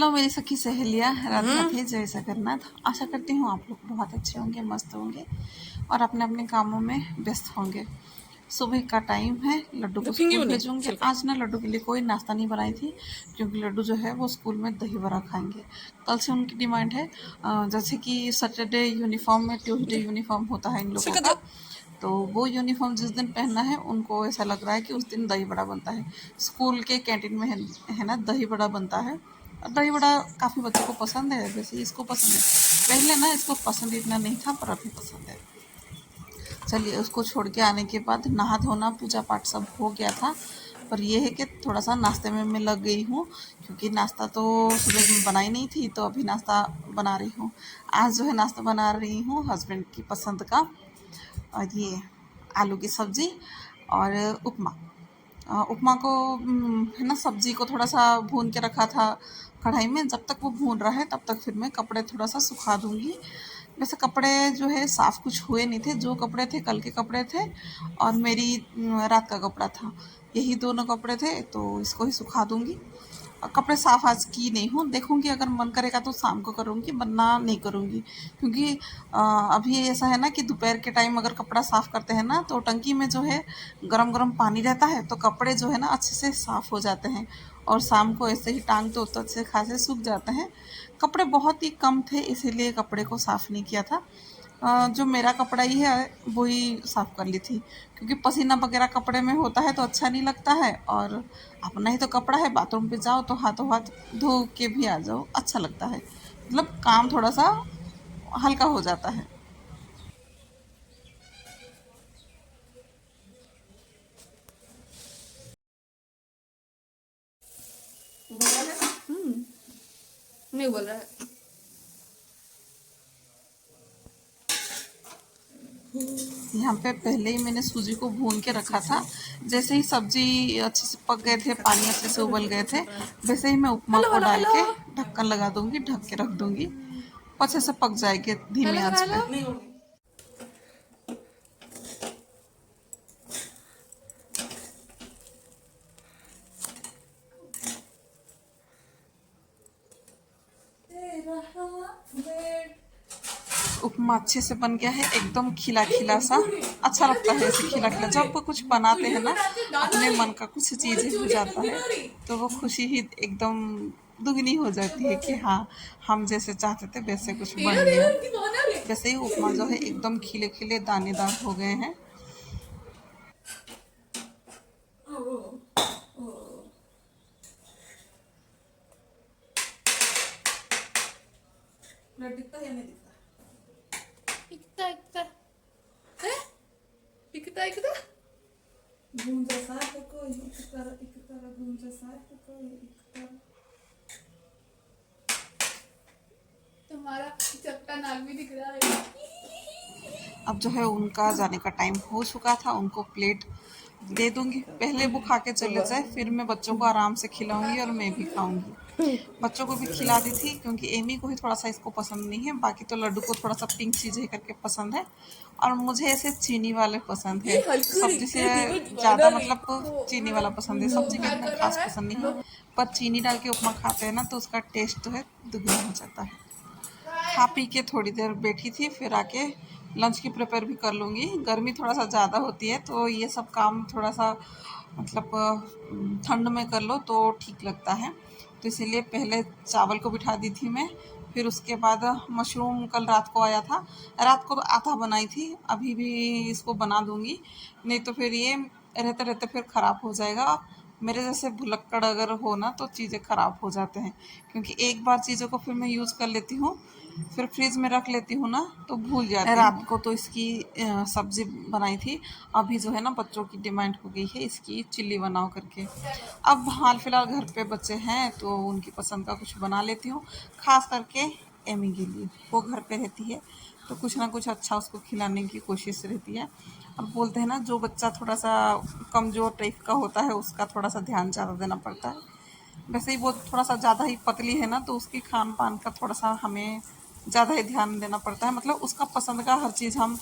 Hello मेरी सखी सहेलियाँ, राधे राधे, जय जगन्नाथ। आशा करती हूँ आप लोग बहुत अच्छे होंगे, मस्त होंगे और अपने अपने कामों में व्यस्त होंगे। सुबह का टाइम है, लड्डू को स्कूल भेजूंगी। आज ना लड्डू के लिए कोई नाश्ता नहीं बनाई थी क्योंकि लड्डू जो है वो स्कूल में दही बड़ा खाएंगे। कल से उनकी डिमांड है जैसे कि सैटरडे यूनिफॉर्म में ट्यूसडे यूनिफॉर्म होता है इन लोगों का, तो वो यूनिफॉर्म जिस दिन पहनना है उनको ऐसा लग रहा है कि उस दिन दही बड़ा बनता है। स्कूल के कैंटीन में है ना दही बड़ा बनता है। और दही बड़ा काफ़ी बच्चों को पसंद है, वैसे इसको पसंद है। पहले ना इसको पसंद इतना नहीं था पर अभी पसंद है। चलिए उसको छोड़ के आने के बाद नहा धोना पूजा पाठ सब हो गया था। पर यह है कि थोड़ा सा नाश्ते में मैं लग गई हूँ क्योंकि नाश्ता तो सुबह में बनाई नहीं थी, तो अभी नाश्ता बना रही हूँ। आज जो है नाश्ता बना रही हूँ हस्बैंड की पसंद का, और ये आलू की सब्ज़ी और उपमा। उपमा को है ना सब्ज़ी को थोड़ा सा भून के रखा था कढ़ाई में। जब तक वो भून रहा है तब तक फिर मैं कपड़े थोड़ा सा सुखा दूँगी। वैसे कपड़े जो है साफ़ कुछ हुए नहीं थे, जो कपड़े थे कल के कपड़े थे और मेरी रात का कपड़ा था, यही दोनों कपड़े थे, तो इसको ही सुखा दूँगी। कपड़े साफ़ आज की नहीं हूँ, देखूँगी अगर मन करेगा तो शाम को करूँगी, वरना नहीं करूँगी। क्योंकि अभी ऐसा है ना कि दोपहर के टाइम अगर कपड़ा साफ़ करते हैं ना तो टंकी में जो है गरम गरम पानी रहता है, तो कपड़े जो है ना अच्छे से साफ़ हो जाते हैं और शाम को ऐसे ही टांग दो तो अच्छे खासे सूख जाते हैं। कपड़े बहुत ही कम थे इसीलिए कपड़े को साफ़ नहीं किया था। जो मेरा कपड़ा ही है वही साफ़ कर ली थी क्योंकि पसीना वगैरह कपड़े में होता है तो अच्छा नहीं लगता है, और अपना ही तो कपड़ा है, बाथरूम पे जाओ तो हाथों हाथ धो के भी आ जाओ, अच्छा लगता है। मतलब काम थोड़ा सा हल्का हो जाता है। बोल रहा है? नहीं बोल रहा है। यहाँ पे पहले ही मैंने सूजी को भून के रखा था। जैसे ही सब्जी अच्छे से पक गए थे, पानी अच्छे से उबल गए थे, वैसे ही मैं उपमा हेलो को हेलो डाल हेलो के ढक्कन लगा दूंगी, ढक के रख दूंगी, अच्छे से पक जाएगी धीमी हेलो आंच पे। हेलो। उपमा अच्छे से बन गया है, एकदम खिला खिला सा। अच्छा लगता है ऐसे खिला खिला, जब वो कुछ बनाते हैं ना अपने मन का कुछ चीज़ हो जाता है तो वो खुशी ही एकदम दुगनी हो जाती है कि हाँ हम जैसे चाहते थे वैसे कुछ बन गया। वैसे ही उपमा जो है एकदम खिले खिले दानेदार हो गए हैं। दिखता या नहीं दिखता? दिखता दिखता है, दिखता दिखता। गूंजा सा है कोई एक तरह गूंजा सा है कोई एक तरह। तुम्हारा चपटा नाक भी दिख रहा है। अब जो है उनका जाने का टाइम हो चुका था, उनको प्लेट दे दूंगी। पहले वो खा के चले जाए, फिर मैं बच्चों को आराम से खिलाऊंगी और मैं भी खाऊंगी। बच्चों को भी खिला दी थी क्योंकि एमी को ही थोड़ा सा इसको पसंद नहीं है, बाकी तो लड्डू को थोड़ा सा पिंक चीज़ें करके पसंद है और मुझे ऐसे चीनी वाले पसंद है। सब्जी से ज़्यादा मतलब चीनी वाला पसंद है, सब्जी का इतना खास पसंद नहीं है, पर चीनी डाल के उपमा खाते हैं ना तो उसका टेस्ट जो है दुगना हो जाता है। खा पी के थोड़ी देर बैठी थी, फिर आके लंच की प्रिपेयर भी कर लूँगी। गर्मी थोड़ा सा ज़्यादा होती है तो ये सब काम थोड़ा सा मतलब ठंड में कर लो तो ठीक लगता है, तो इसीलिए पहले चावल को बिठा दी थी मैं। फिर उसके बाद मशरूम कल रात को आया था, रात को तो आधा बनाई थी, अभी भी इसको बना दूँगी, नहीं तो फिर ये रहते रहते फिर ख़राब हो जाएगा। मेरे जैसे भुलक्कड़ अगर हो ना तो चीज़ें ख़राब हो जाते हैं, क्योंकि एक बार चीज़ों को फिर मैं यूज़ कर लेती हूँ, फिर फ्रिज में रख लेती हूँ ना तो भूल जाती हूँ। रात को तो इसकी सब्ज़ी बनाई थी, अभी जो है ना बच्चों की डिमांड हो गई है इसकी चिल्ली बनाओ करके। अब हाल फिलहाल घर पे बच्चे हैं तो उनकी पसंद का कुछ बना लेती हूँ, खास करके एमी के लिए, वो घर पे रहती है तो कुछ ना कुछ अच्छा उसको खिलाने की कोशिश रहती है। अब बोलते हैं ना जो बच्चा थोड़ा सा कमज़ोर टाइप का होता है उसका थोड़ा सा ध्यान ज़्यादा देना पड़ता है। वैसे ही वो थोड़ा सा ज़्यादा ही पतली है ना तो उसकी खान पान का थोड़ा सा हमें ज़्यादा ही ध्यान देना पड़ता है, मतलब उसका पसंद का हर चीज़ हम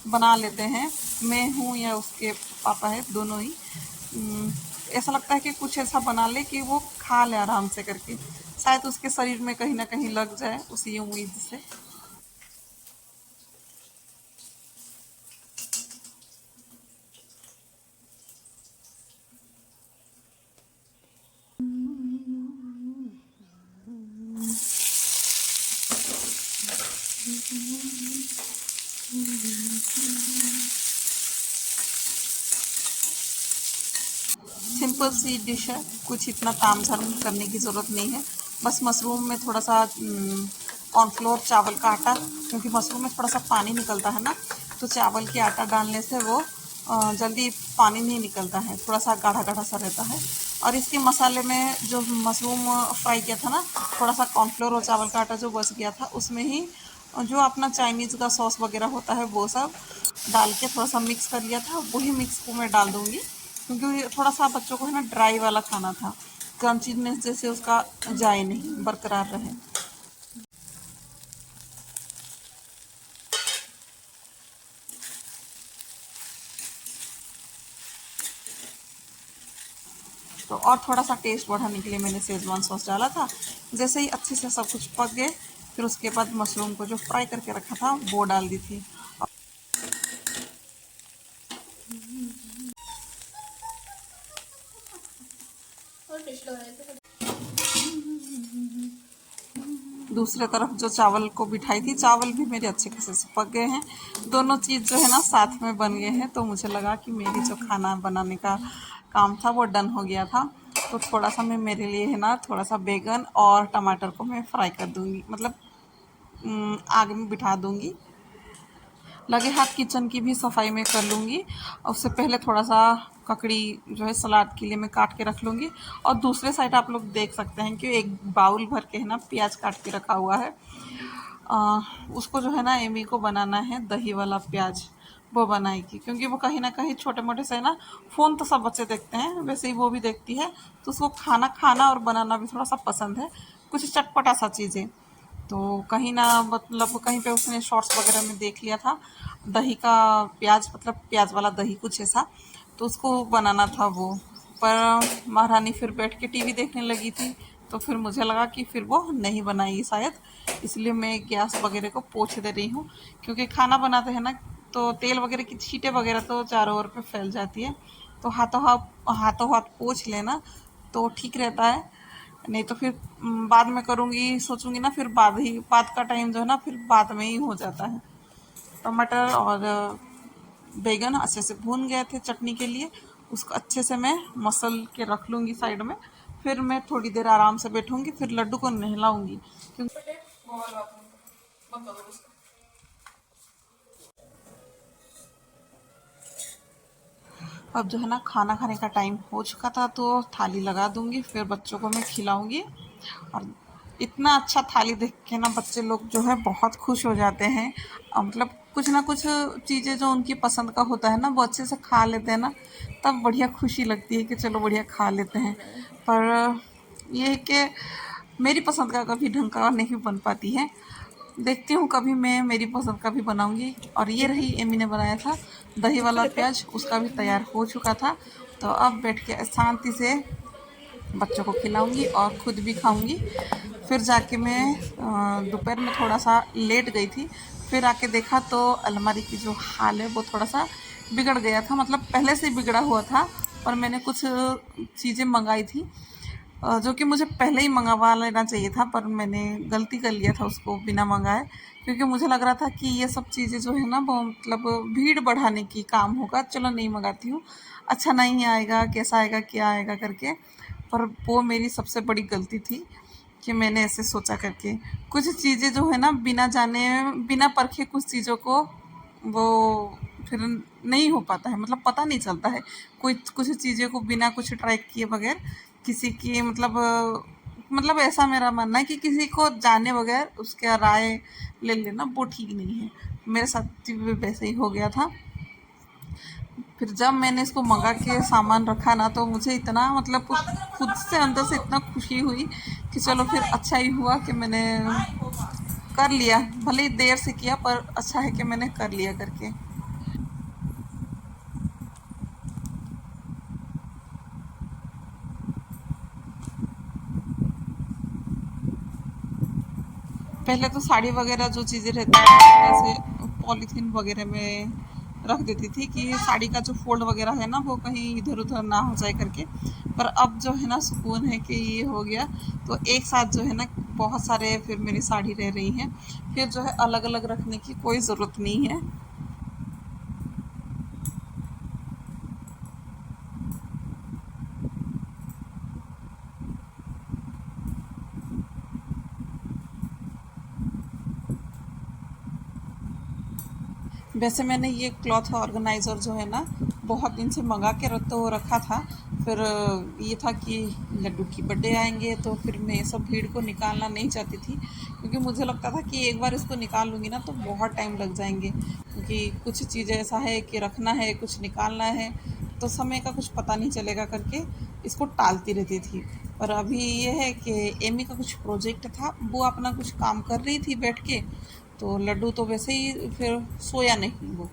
बना लेते हैं, मैं हूँ या उसके पापा है दोनों ही। ऐसा लगता है कि कुछ ऐसा बना ले कि वो खा ले आराम से करके। शायद उसके शरीर में कहीं ना कहीं लग जाए, उसी उम्मीद से। सिंपल सी डिश है, कुछ इतना ताम झाम करने की ज़रूरत नहीं है। बस मशरूम में थोड़ा सा कॉर्नफ्लोर, चावल का आटा, क्योंकि मशरूम में थोड़ा सा पानी निकलता है ना, तो चावल के आटा डालने से वो जल्दी पानी नहीं निकलता है, थोड़ा सा गाढ़ा गाढ़ा सा रहता है। और इसके मसाले में जो मशरूम फ्राई किया था ना, थोड़ा सा कॉर्नफ्लोर और चावल का आटा जो बच गया था, उसमें ही जो अपना चाइनीज़ का सॉस वगैरह होता है वो सब डाल के थोड़ा सा मिक्स कर लिया था, वही मिक्स को मैं डाल दूँगी, क्योंकि थोड़ा सा बच्चों को है ना ड्राई वाला खाना था, क्रंचीनेस जैसे उसका जाए नहीं, बरकरार रहे। तो और थोड़ा सा टेस्ट बढ़ाने के लिए मैंने शेजवान सॉस डाला था। जैसे ही अच्छे से सब कुछ पक गए, फिर उसके बाद मशरूम को जो फ्राई करके रखा था वो डाल दी थी। और टेस्ट लग रहा है। दूसरे तरफ जो चावल को बिठाई थी, चावल भी मेरे अच्छे खासे से पक गए हैं। दोनों चीज़ जो है ना साथ में बन गए हैं, तो मुझे लगा कि मेरी जो खाना बनाने का काम था वो डन हो गया था। तो थोड़ा सा मैं मेरे लिए है ना थोड़ा सा बैगन और टमाटर को मैं फ्राई कर दूंगी, मतलब आग में बिठा दूंगी। लगे हाथ किचन की भी सफाई में कर लूँगी, और उससे पहले थोड़ा सा ककड़ी जो है सलाद के लिए मैं काट के रख लूँगी। और दूसरे साइड आप लोग देख सकते हैं कि एक बाउल भर के है ना प्याज काट के रखा हुआ है। उसको जो है ना एमी को बनाना है दही वाला प्याज, वो बनाएगी, क्योंकि वो कहीं ना कहीं छोटे मोटे से ना फ़ोन तो सब बच्चे देखते हैं, वैसे ही वो भी देखती है, तो उसको खाना खाना और बनाना भी थोड़ा सा पसंद है, कुछ चटपटा सा चीज़ें। तो कहीं ना मतलब कहीं पे उसने शॉर्ट्स वगैरह में देख लिया था दही का प्याज, मतलब प्याज वाला दही कुछ ऐसा, तो उसको बनाना था वो। पर महारानी फिर बैठ के टीवी देखने लगी थी, तो फिर मुझे लगा कि फिर वो नहीं बनाएगी शायद, इसलिए मैं गैस वगैरह को पोंछ दे रही हूँ, क्योंकि खाना बनाते हैं ना तो तेल वगैरह की छींटे वगैरह तो चारों ओर पे फैल जाती है, तो हाथों हाथ पोंछ लेना तो ठीक रहता है। नहीं तो फिर बाद में करूँगी सोचूंगी ना, फिर बाद का टाइम जो है ना फिर बाद में ही हो जाता है। टमाटर और बैगन अच्छे से भून गए थे चटनी के लिए, उसको अच्छे से मैं मसल के रख लूँगी साइड में। फिर मैं थोड़ी देर आराम से बैठूंगी, फिर लड्डू को नहलाऊंगी, क्योंकि अब जो है ना खाना खाने का टाइम हो चुका था, तो थाली लगा दूंगी, फिर बच्चों को मैं खिलाऊंगी। और इतना अच्छा थाली देख के ना बच्चे लोग जो है बहुत खुश हो जाते हैं, मतलब कुछ ना कुछ चीज़ें जो उनकी पसंद का होता है ना वो अच्छे से खा लेते हैं ना, तब बढ़िया खुशी लगती है कि चलो बढ़िया खा लेते हैं। पर ये है कि मेरी पसंद का कभी ढंग का नहीं बन पाती है। देखती हूँ कभी मैं मेरी पसंद का भी बनाऊंगी। और ये रही एमी ने बनाया था दही वाला प्याज, उसका भी तैयार हो चुका था। तो अब बैठ के शांति से बच्चों को खिलाऊंगी और खुद भी खाऊंगी। फिर जाके मैं दोपहर में थोड़ा सा लेट गई थी, फिर आके देखा तो अलमारी की जो हाल है वो थोड़ा सा बिगड़ गया था, मतलब पहले से बिगड़ा हुआ था। पर मैंने कुछ चीज़ें मंगाई थी जो कि मुझे पहले ही मंगवा लेना चाहिए था, पर मैंने गलती कर लिया था उसको बिना मंगाए, क्योंकि मुझे लग रहा था कि ये सब चीज़ें जो है ना वो मतलब भीड़ बढ़ाने की काम होगा, चलो नहीं मंगाती हूँ, अच्छा नहीं आएगा, कैसा आएगा क्या आएगा करके। पर वो मेरी सबसे बड़ी गलती थी कि मैंने ऐसे सोचा करके कुछ चीज़ें जो है ना बिना जाने बिना परखे कुछ चीज़ों को वो फिर नहीं हो पाता है, मतलब पता नहीं चलता है कोई कुछ चीज़ें को बिना कुछ ट्राई किए बगैर किसी की मतलब ऐसा मेरा मानना है कि किसी को जाने बगैर उसका राय ले लेना वो ठीक नहीं है। मेरे साथ भी वैसे ही हो गया था। फिर जब मैंने इसको मंगा के सामान रखा ना, तो मुझे इतना मतलब खुद से अंदर से इतना खुशी हुई कि चलो फिर अच्छा ही हुआ कि मैंने कर लिया, भले ही देर से किया पर अच्छा है कि मैंने कर लिया करके। पहले तो साड़ी वगैरह जो चीज़ें रहती थी ऐसे पॉलीथीन वगैरह में रख देती थी कि साड़ी का जो फोल्ड वगैरह है ना वो कहीं इधर उधर ना हो जाए करके। पर अब जो है ना सुकून है कि ये हो गया, तो एक साथ जो है ना बहुत सारे फिर मेरी साड़ी रह रही हैं, फिर जो है अलग अलग रखने की कोई ज़रूरत नहीं है। वैसे मैंने ये क्लॉथ ऑर्गेनाइज़र जो है ना बहुत दिन से मंगा के तो रखा था। फिर ये था कि लड्डू की बर्थडे आएंगे तो फिर मैं सब भीड़ को निकालना नहीं चाहती थी, क्योंकि मुझे लगता था कि एक बार इसको निकाल लूँगी ना तो बहुत टाइम लग जाएंगे, क्योंकि कुछ चीज़ें ऐसा है कि रखना है, कुछ निकालना है, तो समय का कुछ पता नहीं चलेगा करके इसको टालती रहती थी। पर अभी ये है कि एमी का कुछ प्रोजेक्ट था, वो अपना कुछ काम कर रही थी बैठ के, तो लड्डू तो वैसे ही फिर सोया नहीं, वो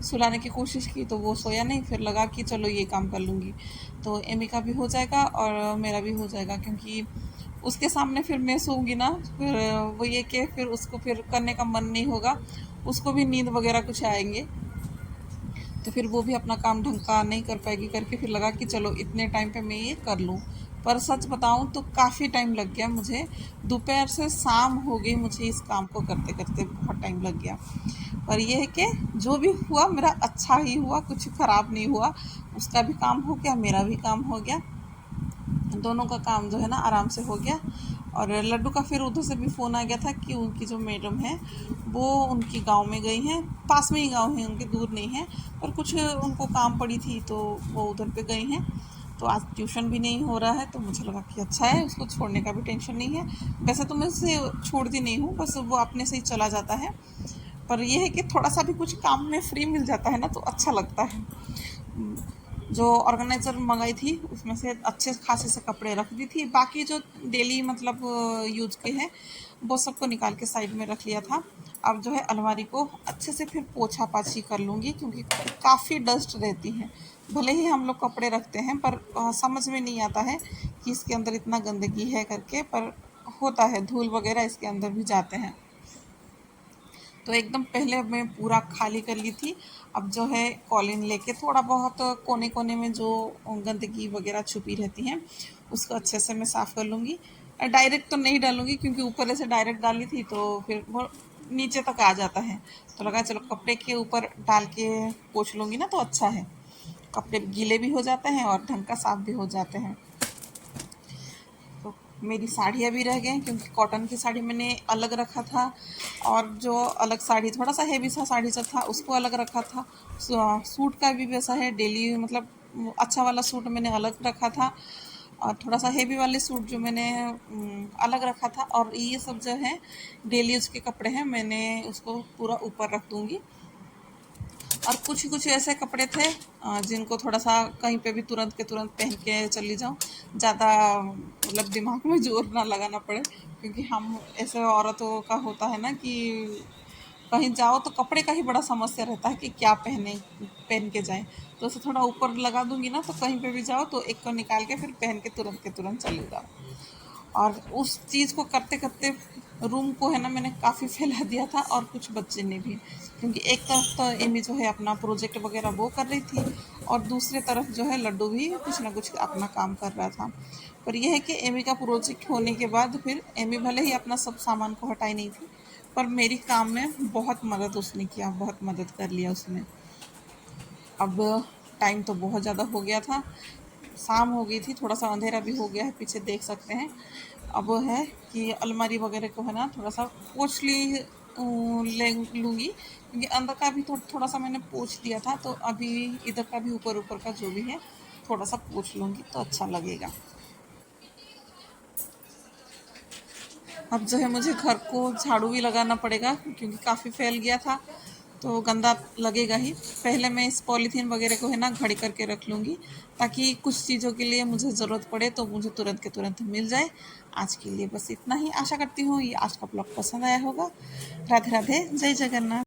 सुलाने की कोशिश की तो वो सोया नहीं, फिर लगा कि चलो ये काम कर लूँगी, तो एमी का भी हो जाएगा और मेरा भी हो जाएगा, क्योंकि उसके सामने फिर मैं सोऊंगी ना, फिर वो ये कि फिर उसको फिर करने का मन नहीं होगा, उसको भी नींद वगैरह कुछ आएंगे, तो फिर वो भी अपना काम ढंग का नहीं कर पाएगी करके फिर लगा कि चलो इतने टाइम पे मैं ये कर लूँ। पर सच बताऊँ तो काफ़ी टाइम लग गया मुझे, दोपहर से शाम हो गई मुझे इस काम को करते करते, बहुत टाइम लग गया। पर यह है कि जो भी हुआ मेरा अच्छा ही हुआ, कुछ ख़राब नहीं हुआ, उसका भी काम हो गया, मेरा भी काम हो गया, दोनों का काम जो है ना आराम से हो गया। और लड्डू का फिर उधर से भी फ़ोन आ गया था कि उनकी जो मैडम है वो उनकी गांव में गई हैं, पास में ही गांव है उनके, दूर नहीं है, पर कुछ उनको काम पड़ी थी तो वो उधर पे गई हैं। तो आज ट्यूशन भी नहीं हो रहा है, तो मुझे लगा कि अच्छा है, उसको छोड़ने का भी टेंशन नहीं है। वैसे तो मैं उसे छोड़ती नहीं हूँ, बस वो अपने से ही चला जाता है। पर यह है कि थोड़ा सा भी कुछ काम में फ्री मिल जाता है ना तो अच्छा लगता है। जो ऑर्गेनाइज़र मंगाई थी उसमें से अच्छे खासे से कपड़े रख दी थी, बाकी जो डेली मतलब यूज़ के हैं वो सबको निकाल के साइड में रख लिया था। अब जो है अलमारी को अच्छे से फिर पोछा पाछी कर लूँगी, क्योंकि काफ़ी डस्ट रहती है। भले ही हम लोग कपड़े रखते हैं पर समझ में नहीं आता है कि इसके अंदर इतना गंदगी है करके, पर होता है, धूल वगैरह इसके अंदर भी जाते हैं। तो एकदम पहले मैं पूरा खाली कर ली थी। अब जो है कॉलिन लेके थोड़ा बहुत कोने कोने में जो गंदगी वगैरह छुपी रहती हैं उसको अच्छे से मैं साफ़ कर लूँगी। डायरेक्ट तो नहीं डालूँगी, क्योंकि ऊपर से डायरेक्ट डाली थी तो फिर वो नीचे तक आ जाता है, तो लगा चलो कपड़े के ऊपर डाल के पोंछ लूँगी ना तो अच्छा है, कपड़े गीले भी हो जाते हैं और ढंग का साफ़ भी हो जाते हैं। तो मेरी साड़ियाँ भी रह गई, क्योंकि कॉटन की साड़ी मैंने अलग रखा था, और जो अलग साड़ी थोड़ा सा हेवी सा साड़ी जो था उसको अलग रखा था। सूट का भी वैसा है, डेली मतलब अच्छा वाला सूट मैंने अलग रखा था, और थोड़ा सा हेवी वाले सूट जो मैंने अलग रखा था, और ये सब जो है डेली यूज़ के कपड़े हैं, मैंने उसको पूरा ऊपर रख दूँगी। और कुछ कुछ ऐसे कपड़े थे जिनको थोड़ा सा कहीं पे भी तुरंत के तुरंत पहन के चली जाऊँ, ज़्यादा मतलब दिमाग में जोर ना लगाना पड़े, क्योंकि हम ऐसे औरतों का होता है ना कि कहीं जाओ तो कपड़े का ही बड़ा समस्या रहता है कि क्या पहन के जाएं। तो उसे थोड़ा ऊपर लगा दूंगी ना तो कहीं पे भी जाओ तो एक को निकाल के फिर पहन के तुरंत चले जाओ। और उस चीज़ को करते करते रूम को है ना मैंने काफ़ी फैला दिया था, और कुछ बच्चे ने भी, क्योंकि एक तरफ तो एमी जो है अपना प्रोजेक्ट वगैरह वो कर रही थी, और दूसरी तरफ जो है लड्डू भी कुछ ना कुछ अपना काम कर रहा था। पर यह है कि एमी का प्रोजेक्ट होने के बाद फिर एमी भले ही अपना सब सामान को हटाई नहीं थी, पर मेरी काम में बहुत मदद उसने किया, बहुत मदद कर लिया उसने। अब टाइम तो बहुत ज़्यादा हो गया था, शाम हो गई थी, थोड़ा सा अंधेरा भी हो गया है, पीछे देख सकते हैं। अब वो है कि अलमारी वगैरह को है ना थोड़ा सा पोंछ ले लूँगी, क्योंकि अंदर का भी थोड़ा सा मैंने पोंछ दिया था, तो अभी इधर का भी ऊपर ऊपर का जो भी है थोड़ा सा पोंछ लूँगी तो अच्छा लगेगा। अब जो है मुझे घर को झाड़ू भी लगाना पड़ेगा, क्योंकि काफ़ी फैल गया था तो गंदा लगेगा ही। पहले मैं इस पॉलीथीन वगैरह को है ना घड़ी करके रख लूँगी, ताकि कुछ चीज़ों के लिए मुझे ज़रूरत पड़े तो मुझे तुरंत के तुरंत मिल जाए। आज के लिए बस इतना ही, आशा करती हूँ ये आज का ब्लॉग पसंद आया होगा। राधे राधे, जय जगन्नाथ।